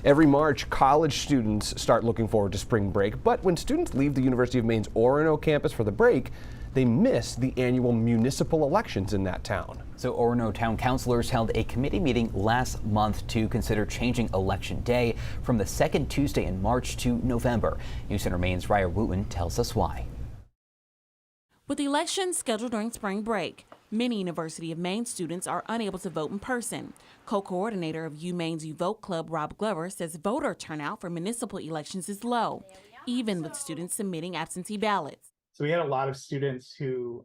Every March, college students start looking forward to spring break, but when students leave the University of Maine's Orono campus for the break, they miss the annual municipal elections in that town. So Orono town councilors held a committee meeting last month to consider changing election day from the second Tuesday in March to November. UMaine's Raya Wooten tells us why. With elections scheduled during spring break, many University of Maine students are unable to vote in person. Co-coordinator of UMaine's You Vote Club, Rob Glover, says voter turnout for municipal elections is low, even with students submitting absentee ballots. So we had a lot of students who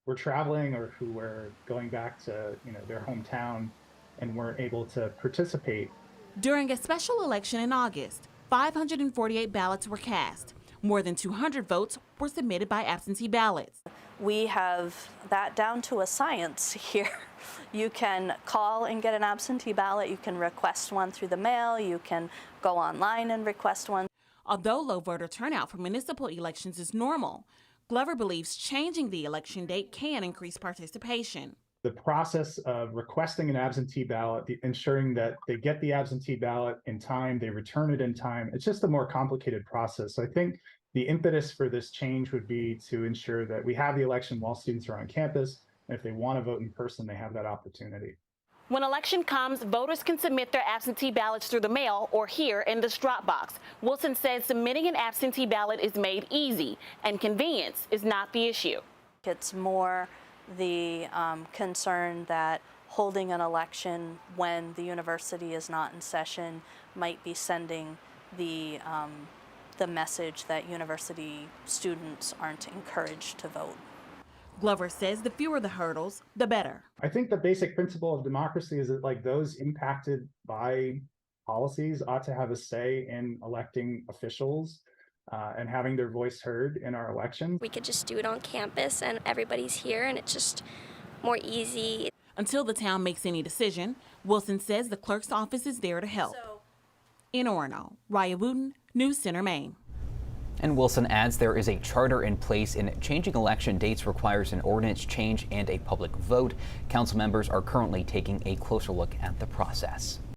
were traveling or who were going back to their hometown and weren't able to participate. During a special election in August, 548 ballots were cast. More than 200 votes were submitted by absentee ballots. We have that down to a science here. You can call and get an absentee ballot. You can request one through the mail. You can go online and request one. Although low voter turnout for municipal elections is normal, Glover believes changing the election date can increase participation. The process of requesting an absentee ballot, ensuring that they get the absentee ballot in time, they return it in time, it's just a more complicated process. So I think the impetus for this change would be to ensure that we have the election while students are on campus, and if they want to vote in person, they have that opportunity. When election comes, voters can submit their absentee ballots through the mail or here in this drop box. Wilson says submitting an absentee ballot is made easy, and convenience is not the issue. It's more the concern that holding an election when the university is not in session might be sending the message that university students aren't encouraged to vote. Glover says the fewer the hurdles, the better. I think the basic principle of democracy is that those impacted by policies ought to have a say in electing officials and having their voice heard in our elections. We could just do it on campus and everybody's here and it's just more easy. Until the town makes any decision, Wilson says the clerk's office is there to help. In Orono, Raya Wooten, News Center, Maine. And Wilson adds there is a charter in place, and changing election dates requires an ordinance change and a public vote. Council members are currently taking a closer look at the process.